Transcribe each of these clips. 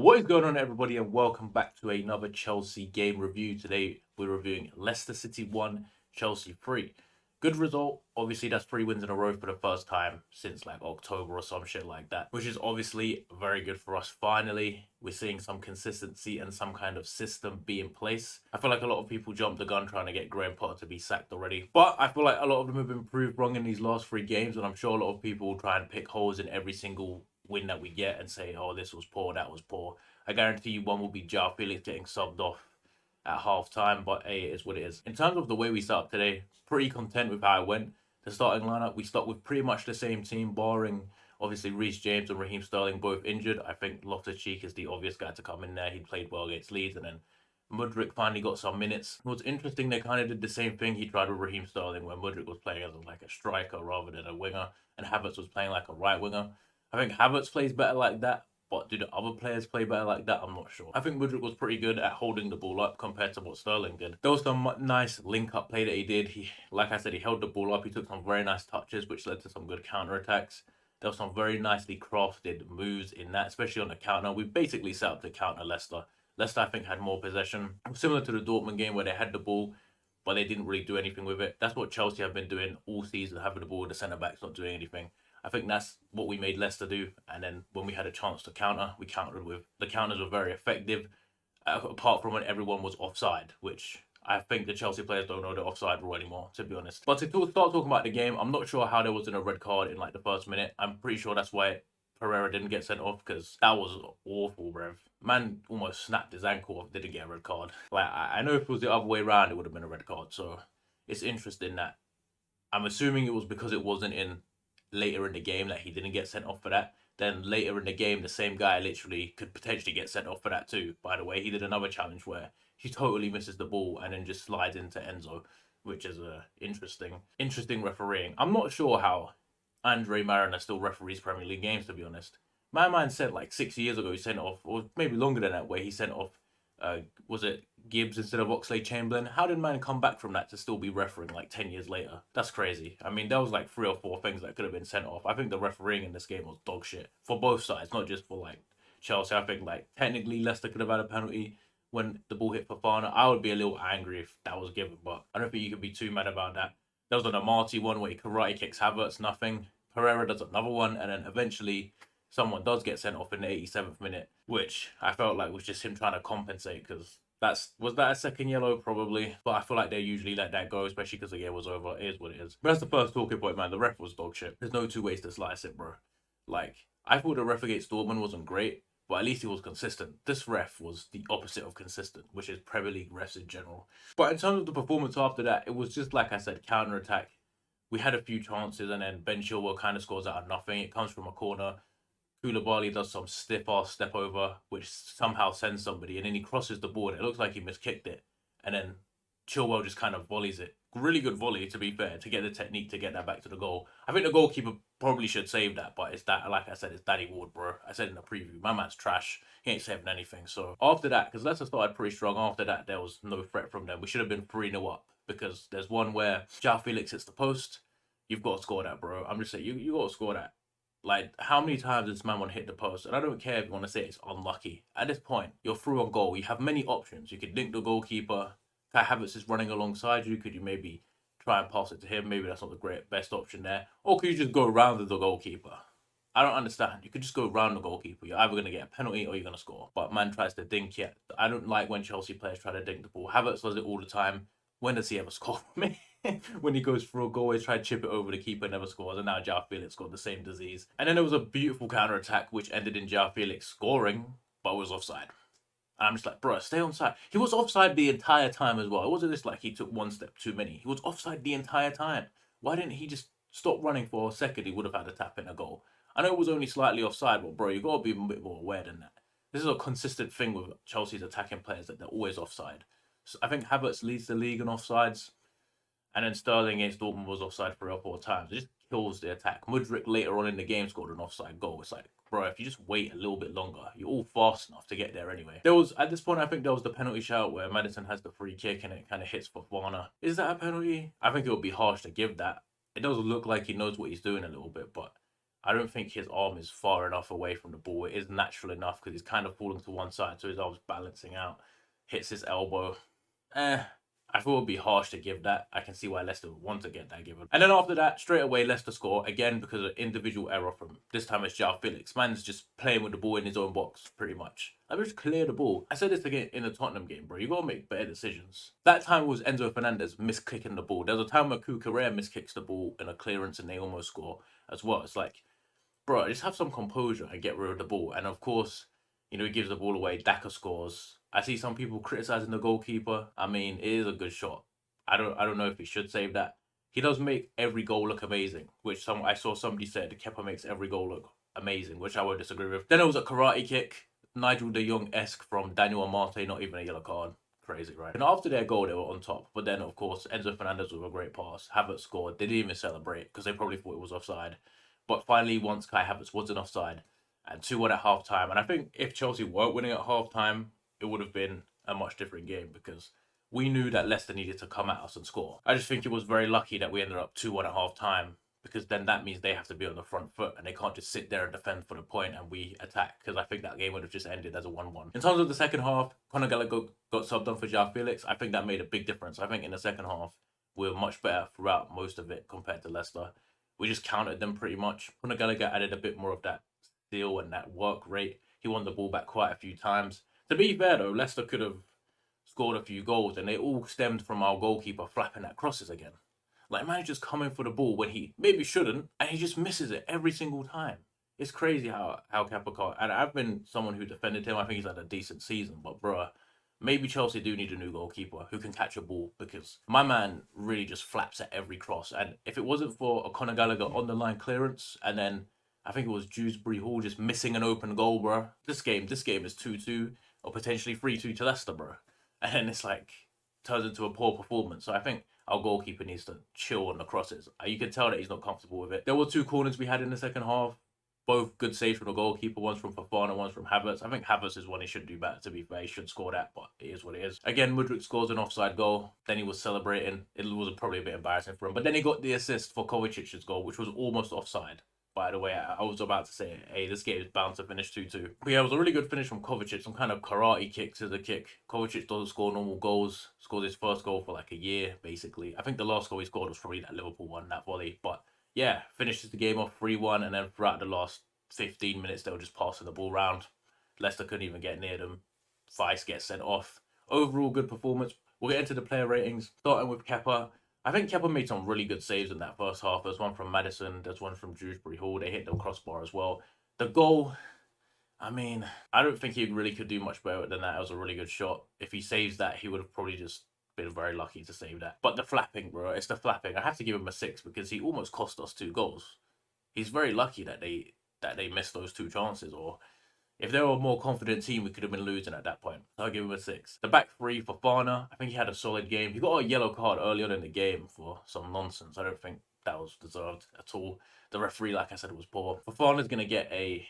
What is going on, everybody, and welcome back to another Chelsea game review. Today, we're reviewing Leicester City 1, Chelsea 3. Good result. Obviously, that's 3 wins in a row for the first time since like October or some shit like that, which is obviously very good for us. Finally, we're seeing some consistency and some kind of system be in place. I feel like a lot of people jumped the gun trying to get Graham Potter to be sacked already, but I feel like a lot of them have been proved wrong in these last 3 games, and I'm sure a lot of people will try and pick holes in every single win that we get and say, oh, this was poor, that was poor. I guarantee you one will be João Felix getting subbed off at half time, but hey, it is what it is. In terms of the way we start up today, pretty content with how it went. The starting lineup, we start with pretty much the same team, barring obviously Reece James and Raheem Sterling both injured. I think Loftus-Cheek is the obvious guy to come in there. He played well against Leeds, and then Mudryk finally got some minutes. What's interesting, they kind of did the same thing he tried with Raheem Sterling when Mudryk was playing as like a striker rather than a winger, and Havertz was playing like a right winger. I think Havertz plays better like that, but do the other players play better like that? I'm not sure. I think Mudryk was pretty good at holding the ball up compared to what Sterling did. There was some nice link-up play that he did. Like I said, he held the ball up. He took some very nice touches, which led to some good counter-attacks. There were some very nicely crafted moves in that, especially on the counter. We basically set up to counter Leicester. Leicester, I think, had more possession. Similar to the Dortmund game where they had the ball, but they didn't really do anything with it. That's what Chelsea have been doing all season, having the ball with the centre-backs not doing anything. I think that's what we made Leicester do. And then when we had a chance to counter, we countered with. The counters were very effective, apart from when everyone was offside, which I think the Chelsea players don't know the offside rule anymore, to be honest. But to start talking about the game, I'm not sure how there wasn't a red card in like the first minute. I'm pretty sure that's why Pereira didn't get sent off, because that was awful, bruv. Man almost snapped his ankle off, didn't get a red card. Like, I know if it was the other way around, it would have been a red card. So it's interesting that I'm assuming it was because it wasn't in later in the game that he didn't get sent off for that. Then later in the game, the same guy literally could potentially get sent off for that too. By the way, he did another challenge where he totally misses the ball and then just slides into Enzo, which is a interesting refereeing. I'm not sure how Andre Mariner still referees Premier League games, to be honest. My man said like 6 years ago he sent off, or maybe longer than that, where he sent off was it Gibbs instead of Oxlade-Chamberlain? How did man come back from that to still be refereeing like 10 years later? That's crazy. I mean, there was like 3 or 4 things that could have been sent off. I think the refereeing in this game was dog shit for both sides, not just for like Chelsea. I think like technically Leicester could have had a penalty when the ball hit Fofana. I would be a little angry if that was given, but I don't think you could be too mad about that. There was an Amati one where he karate kicks Havertz, nothing. Pereira does another one, and then eventually someone does get sent off in the 87th minute, which I felt like was just him trying to compensate, because was that a second yellow? Probably. But I feel like they usually let that go, especially because the game was over. It is what it is. But that's the first talking point, man. The ref was dog shit. There's no two ways to slice it, bro. Like, I thought the ref against Dortmund wasn't great, but at least he was consistent. This ref was the opposite of consistent, which is Premier League refs in general. But in terms of the performance after that, it was just like I said, counter attack. We had a few chances, and then Ben Chilwell kind of scores out of nothing. It comes from a corner. Koulibaly does some stiff ass step over, which somehow sends somebody, and then he crosses the ball. And it looks like he miskicked it, and then Chilwell just kind of volleys it. Really good volley, to be fair, to get the technique to get that back to the goal. I think the goalkeeper probably should save that, but it's that, like I said, it's Danny Ward, bro. I said in the preview, my man's trash. He ain't saving anything. So after that, because Leicester started pretty strong, after that there was no threat from them. We should have been 3-0 up, because there's one where João Felix hits the post. You've got to score that, bro. I'm just saying, you got to score that. Like, how many times does this man want to hit the post? And I don't care if you want to say it's unlucky. At this point, you're through on goal. You have many options. You could link the goalkeeper. Kai Havertz is running alongside you. Could you maybe try and pass it to him? Maybe that's not the best option there. Or could you just go around the goalkeeper? I don't understand. You could just go around the goalkeeper. You're either going to get a penalty or you're going to score. But man tries to dink it. I don't like when Chelsea players try to dink the ball. Havertz does it all the time. When does he ever score for me? When he goes for a goal, he tried to chip it over the keeper, never scores, and now João Felix got the same disease. And then there was a beautiful counter attack which ended in João Felix scoring, but was offside. And I'm just like, bro, stay onside. He was offside the entire time as well. It wasn't just like he took one step too many. He was offside the entire time. Why didn't he just stop running for a second? He would have had a tap in a goal. I know it was only slightly offside, but bro, you got to be a bit more aware than that. This is a consistent thing with Chelsea's attacking players, that they're always offside. So I think Havertz leads the league in offsides. And then Sterling against Dortmund was offside 3 or 4 times. It just kills the attack. Mudryk later on in the game scored an offside goal. It's like, bro, if you just wait a little bit longer, you're all fast enough to get there anyway. There was, at this point, I think there was the penalty shout where Maddison has the free kick and it kind of hits Fofana. Is that a penalty? I think it would be harsh to give that. It does look like he knows what he's doing a little bit, but I don't think his arm is far enough away from the ball. It is natural enough because he's kind of falling to one side, so his arm's balancing out, hits his elbow. Eh, I thought it would be harsh to give that. I can see why Leicester would want to get that given. And then after that, straight away, Leicester score again because of individual error from this time it's João Felix. Man's just playing with the ball in his own box, pretty much. Like, just clear the ball. I said this again in the Tottenham game, bro. You gotta make better decisions. That time was Enzo Fernandez miskicking the ball. There was a time where Cucurella miskicks the ball in a clearance and they almost score as well. It's like, bro, just have some composure and get rid of the ball. And of course, he gives the ball away. Daka scores. I see some people criticizing the goalkeeper. I mean, it is a good shot. I don't know if he should save that. He does make every goal look amazing, which I saw somebody said Kepa makes every goal look amazing, which I would disagree with. Then it was a karate kick, Nigel de Jong-esque from Daniel Amate, not even a yellow card. Crazy, right? And after their goal, they were on top. But then, of course, Enzo Fernandez with a great pass. Havertz scored. They didn't even celebrate because they probably thought it was offside. But finally, once Kai Havertz wasn't offside, and 2-1 at half time. And I think if Chelsea weren't winning at half time, it would have been a much different game because we knew that Leicester needed to come at us and score. I just think it was very lucky that we ended up 2-1 at half time because then that means they have to be on the front foot and they can't just sit there and defend for the point and we attack because I think that game would have just ended as a 1-1. In terms of the second half, Conor Gallagher got subbed on for João Felix. I think that made a big difference. I think in the second half, we were much better throughout most of it compared to Leicester. We just countered them pretty much. Conor Gallagher added a bit more of that steal and that work rate. He won the ball back quite a few times. To be fair though, Leicester could have scored a few goals and they all stemmed from our goalkeeper flapping at crosses again. Like, man just coming for the ball when he maybe shouldn't and he just misses it every single time. It's crazy how Kepa can't. And I've been someone who defended him. I think he's had a decent season, but bruh, maybe Chelsea do need a new goalkeeper who can catch a ball because my man really just flaps at every cross. And if it wasn't for a Conor Gallagher on the line clearance and then I think it was Dewsbury Hall just missing an open goal, bro. This game is 2-2 or potentially 3-2 to Leicester, bro. And then it's like turns into a poor performance. So I think our goalkeeper needs to chill on the crosses. You can tell that he's not comfortable with it. There were 2 corners we had in the second half. Both good saves from the goalkeeper. One's from Fofana, one's from Havertz. I think Havertz is one he should do better, to be fair. He should score that, but it is what it is. Again, Mudryk scores an offside goal. Then he was celebrating. It was probably a bit embarrassing for him. But then he got the assist for Kovacic's goal, which was almost offside. By the way, I was about to say, hey, this game is bound to finish 2-2. But yeah, it was a really good finish from Kovacic. Some kind of karate kick to the kick. Kovacic doesn't score normal goals. Scored his first goal for like a year, basically. I think the last goal he scored was probably that Liverpool one, that volley. But yeah, finishes the game off 3-1. And then throughout the last 15 minutes, they were just passing the ball around. Leicester couldn't even get near them. Vice gets sent off. Overall, good performance. We'll get into the player ratings. Starting with Kepa. I think Kepa made some really good saves in that first half. There's one from Maddison. There's one from Dewsbury Hall. They hit the crossbar as well. The goal, I mean, I don't think he really could do much better than that. It was a really good shot. If he saves that, he would have probably just been very lucky to save that. But the flapping, bro, it's the flapping. I have to give him a 6 because he almost cost us 2 goals. He's very lucky that they missed those 2 chances, or if they were a more confident team, we could have been losing at that point. So I'll give him a 6. The back 3 for Fofana, I think he had a solid game. He got a yellow card early on in the game for some nonsense. I don't think that was deserved at all. The referee, like I said, was poor. Fofana's gonna get a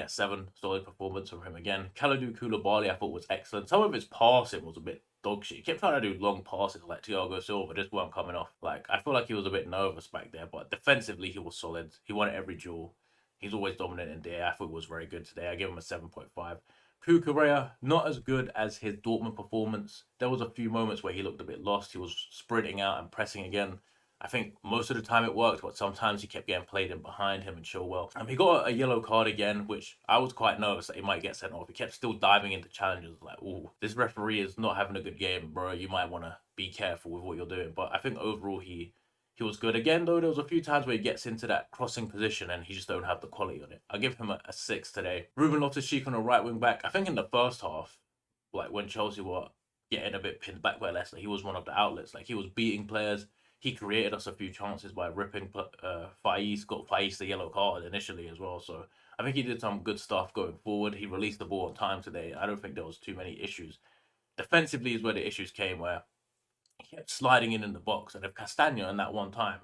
7. Solid performance from him again. Kalidou Koulibaly, I thought was excellent. Some of his passing was a bit dog shit. He kept trying to do long passes like Thiago Silva, just weren't coming off. Like, I feel like he was a bit nervous back there, but defensively he was solid. He won every duel. He's always dominant in there. I thought he was very good today. I give him a 7.5. Cucurella, not as good as his Dortmund performance. There was a few moments where he looked a bit lost. He was sprinting out and pressing again. I think most of the time it worked, but sometimes he kept getting played in behind him and Chilwell. He got a yellow card again, which I was quite nervous that he might get sent off. He kept still diving into challenges like, ooh, this referee is not having a good game, bro. You might want to be careful with what you're doing. But I think overall he was good. Again, though, there was a few times where he gets into that crossing position and he just don't have the quality on it. I give him a 6 today. Ruben Loftus-Cheek on the right wing back. I think in the first half, like when Chelsea were getting a bit pinned back by Leicester, he was one of the outlets. Like, he was beating players. He created us a few chances by ripping Faiz. Got Faiz the yellow card initially as well. So I think he did some good stuff going forward. He released the ball on time today. I don't think there was too many issues. Defensively is where the issues came, where he kept sliding in the box. And if Castagna in that one time,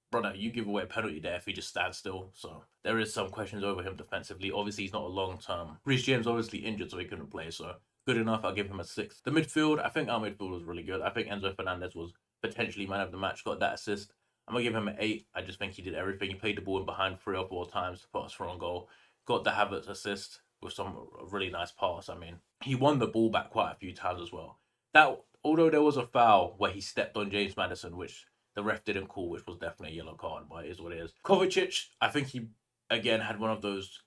brother, you give away a penalty there if he just stands still. So there is some questions over him defensively. Obviously, he's not a long-term. Reece James obviously injured, so he couldn't play. So good enough. I'll give him a 6. The midfield, I think our midfield was really good. I think Enzo Fernandez was potentially man of the match, got that assist. I'm gonna give him an 8. I just think he did everything. He played the ball in behind 3 or 4 times to put us through on goal. Got the Havertz assist with some really nice pass. I mean, he won the ball back quite a few times as well. That although there was a foul where he stepped on James Madison, which the ref didn't call, which was definitely a yellow card, but it is what it is. Kovacic, I think he again had one of those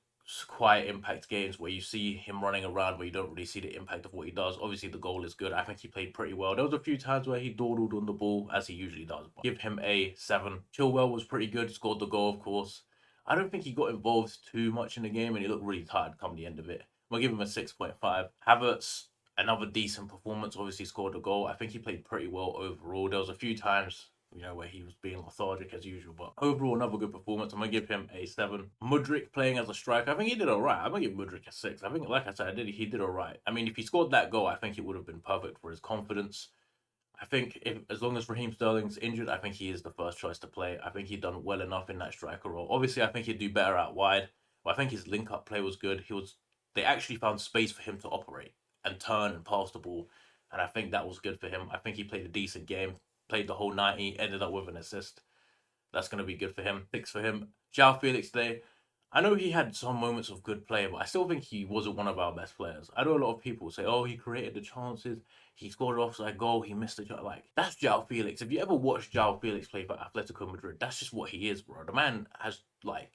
quiet impact games where you see him running around where you don't really see the impact of what he does. Obviously, the goal is good. I think he played pretty well. There was a few times where he dawdled on the ball as he usually does. But give him a 7. Chilwell was pretty good. Scored the goal, of course. I don't think he got involved too much in the game, and he looked really tired come the end of it. I'll give him a 6.5. Havertz, another decent performance. Obviously, scored a goal. I think he played pretty well overall. There was a few times where he was being lethargic as usual. But overall, another good performance. I'm gonna give him a 7. Mudryk playing as a striker, I think he did all right. I'm gonna give Mudryk a 6. I think, like I said, he did all right. I mean, if he scored that goal, I think it would have been perfect for his confidence. I think if as long as Raheem Sterling's injured, I think he is the first choice to play. I think he'd done well enough in that striker role. Obviously, I think he'd do better out wide. But I think his link-up play was good. They actually found space for him to operate and turn and pass the ball, and I think that was good for him. I think he played a decent game, played the whole 90, ended up with an assist. That's going to be good for him. 6 for him. João Felix today. I know he had some moments of good play, but I still think he wasn't one of our best players. I know a lot of people say, "Oh, he created the chances. He scored an offside goal. He missed the shot." Like that's João Felix. If you ever watched João Felix play for Atletico Madrid, that's just what he is, bro. The man has like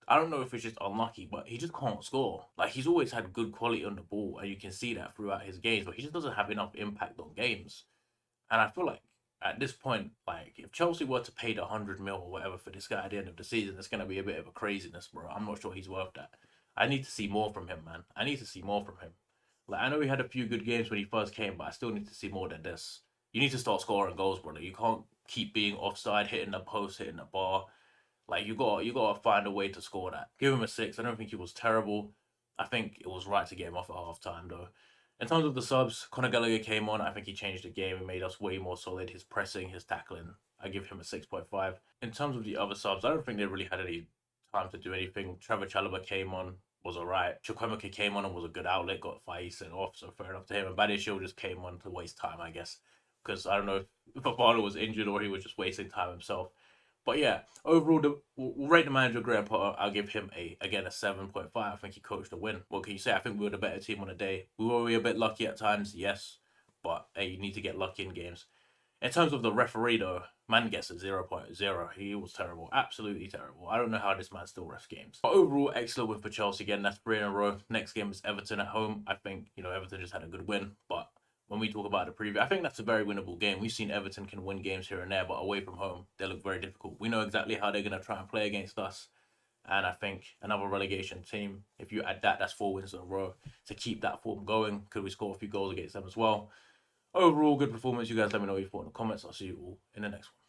I don't know if it's just unlucky, but he just can't score. Like he's always had good quality on the ball, and you can see that throughout his games, but he just doesn't have enough impact on games. And I feel like at this point, like if Chelsea were to pay the 100 mil or whatever for this guy at the end of the season, it's gonna be a bit of a craziness, bro. I'm not sure he's worth that. I need to see more from him, man. I need to see more from him. Like I know he had a few good games when he first came, but I still need to see more than this. You need to start scoring goals, brother. You can't keep being offside, hitting the post, hitting the bar. Like you gotta find a way to score that. Give him a 6. I don't think he was terrible. I think it was right to get him off at half time though. In terms of the subs, Conor Gallagher came on. I think he changed the game and made us way more solid. His pressing, his tackling. I give him a 6.5. In terms of the other subs, I don't think they really had any time to do anything. Trevor Chalobah came on, was alright. Chukwemeka came on and was a good outlet, got Faiz sent off, so fair enough to him. And Badiashile just came on to waste time, I guess. Because I don't know if Fafana was injured or he was just wasting time himself. But yeah, overall, we'll rate the manager Graham Potter. I'll give him a 7.5. I think he coached a win. What can you say? I think we were the better team on the day. We were a bit lucky at times, yes, but hey, you need to get lucky in games. In terms of the referee, though, man gets a 0.0. He was terrible, absolutely terrible. I don't know how this man still refs games. But overall, excellent win for Chelsea again. That's 3 in a row. Next game is Everton at home. I think Everton just had a good win, but when we talk about the preview, I think that's a very winnable game. We've seen Everton can win games here and there, but away from home, they look very difficult. We know exactly how they're going to try and play against us. And I think another relegation team, if you add that, that's 4 wins in a row. To keep that form going, could we score a few goals against them as well? Overall, good performance. You guys let me know what you thought in the comments. I'll see you all in the next one.